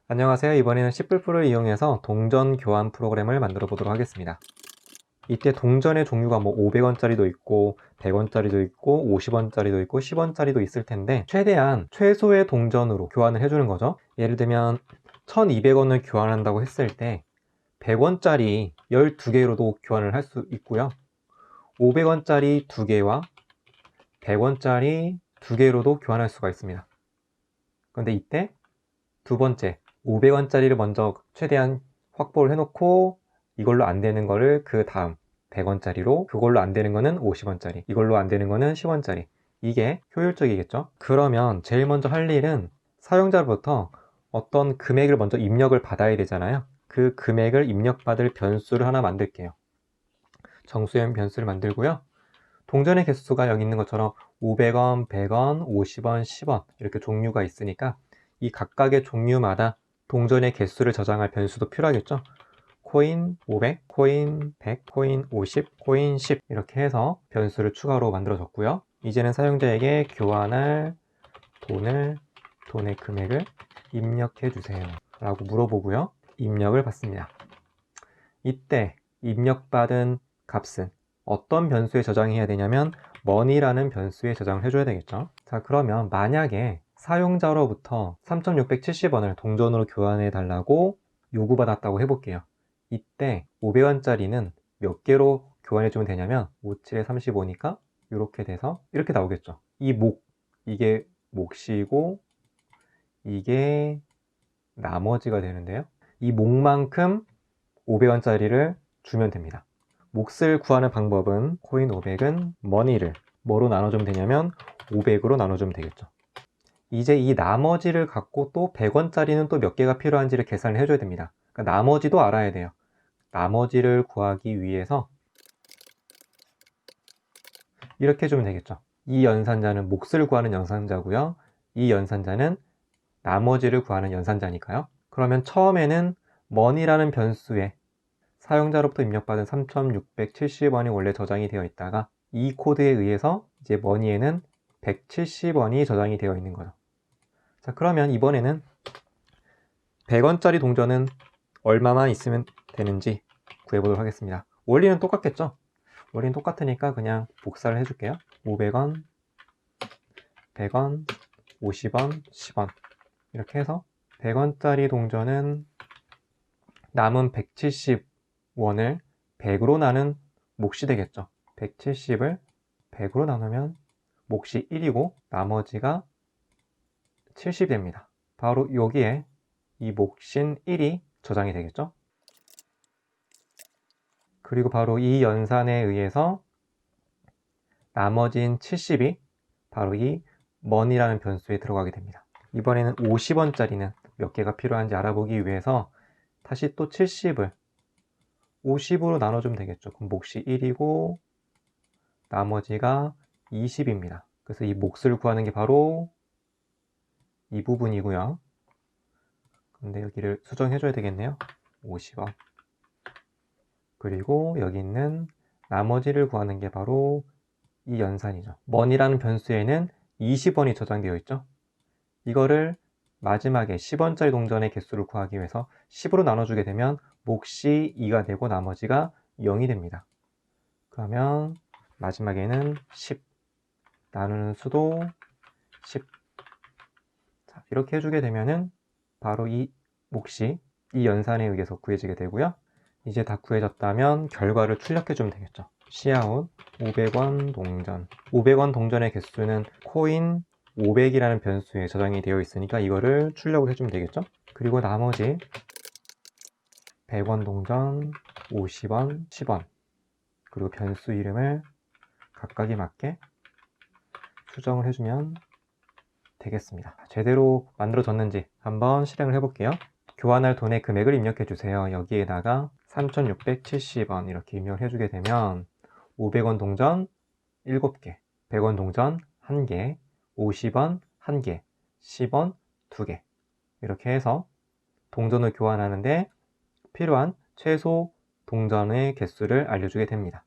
안녕하세요. 이번에는 시플프를 이용해서 동전 교환 프로그램을 만들어 보도록 하겠습니다. 이때 동전의 종류가 500원짜리도 있고 100원짜리도 있고 50원짜리도 있고 10원짜리도 있을 텐데 최대한 최소의 동전으로 교환을 해주는 거죠. 예를 들면 1200원을 교환한다고 했을 때 100원짜리 12개로도 교환을 할 수 있고요. 500원짜리 2개와 100원짜리 2개로도 교환할 수가 있습니다. 그런데 이때 두 번째 500원짜리를 먼저 최대한 확보를 해놓고 이걸로 안 되는 거를 그 다음 100원짜리로, 그걸로 안 되는 거는 50원짜리, 이걸로 안 되는 거는 10원짜리. 이게 효율적이겠죠? 그러면 제일 먼저 할 일은 사용자로부터 어떤 금액을 먼저 입력을 받아야 되잖아요. 그 금액을 입력받을 변수를 하나 만들게요. 정수형 변수를 만들고요. 동전의 개수가 여기 있는 것처럼 500원, 100원, 50원, 10원 이렇게 종류가 있으니까 이 각각의 종류마다 동전의 개수를 저장할 변수도 필요하겠죠. 코인 500, 코인 100, 코인 50, 코인 10 이렇게 해서 변수를 추가로 만들어줬고요. 이제는 사용자에게 교환할 돈의 금액을 입력해 주세요 라고 물어보고요. 입력을 받습니다. 이때 입력받은 값은 어떤 변수에 저장해야 되냐면 money라는 변수에 저장을 해줘야 되겠죠. 자, 그러면 만약에 사용자로부터 3670원을 동전으로 교환해 달라고 요구받았다고 해볼게요. 이때 500원짜리는 몇 개로 교환해 주면 되냐면 57에 35니까 이렇게 돼서 이렇게 나오겠죠. 이게 몫이고 이게 나머지가 되는데요. 이 몫만큼 500원짜리를 주면 됩니다. 몫을 구하는 방법은 코인 500은 money를 뭐로 나눠주면 되냐면 500으로 나눠주면 되겠죠. 이제 이 나머지를 갖고 또 100원짜리는 또 몇 개가 필요한지를 계산을 해줘야 됩니다. 그러니까 나머지도 알아야 돼요. 나머지를 구하기 위해서 이렇게 해주면 되겠죠. 이 연산자는 몫을 구하는 연산자고요. 이 연산자는 나머지를 구하는 연산자니까요. 그러면 처음에는 money라는 변수에 사용자로부터 입력받은 3670원이 원래 저장이 되어 있다가 이 코드에 의해서 이제 money에는 170원이 저장이 되어 있는 거죠. 자, 그러면 이번에는 100원짜리 동전은 얼마만 있으면 되는지 구해보도록 하겠습니다. 원리는 똑같겠죠? 원리는 똑같으니까 그냥 복사를 해줄게요. 500원, 100원, 50원, 10원 이렇게 해서 100원짜리 동전은 남은 170원을 100으로 나눈 몫이 되겠죠. 170을 100으로 나누면 몫이 1이고 나머지가 70이 됩니다. 바로 여기에 이 몫인 1이 저장이 되겠죠. 그리고 바로 이 연산에 의해서 나머진 70이 바로 이 money라는 변수에 들어가게 됩니다. 이번에는 50원짜리는 몇 개가 필요한지 알아보기 위해서 다시 또 70을 50으로 나눠주면 되겠죠. 그럼 몫이 1이고 나머지가 20입니다. 그래서 이 몫을 구하는 게 바로 이 부분이고요. 근데 여기를 수정해줘야 되겠네요. 50원. 그리고 여기 있는 나머지를 구하는 게 바로 이 연산이죠. money라는 변수에는 20원이 저장되어 있죠. 이거를 마지막에 10원짜리 동전의 개수를 구하기 위해서 10으로 나눠주게 되면 몫이 2가 되고 나머지가 0이 됩니다. 그러면 마지막에는 10 나누는 수도 10. 자, 이렇게 해주게 되면은 바로 이 몫이 이 연산에 의해서 구해지게 되고요. 이제 다 구해졌다면 결과를 출력해주면 되겠죠. cout 500원 동전. 500원 동전의 개수는 코인 500이라는 변수에 저장이 되어 있으니까 이거를 출력을 해주면 되겠죠. 그리고 나머지 100원 동전, 50원, 10원 그리고 변수 이름을 각각에 맞게 수정을 해주면 되겠습니다. 제대로 만들어졌는지 한번 실행을 해볼게요. 교환할 돈의 금액을 입력해 주세요. 여기에다가 3670원 이렇게 입력을 해주게 되면 500원 동전 7개, 100원 동전 1개, 50원 1개, 10원 2개 이렇게 해서 동전을 교환하는데 필요한 최소 동전의 개수를 알려주게 됩니다.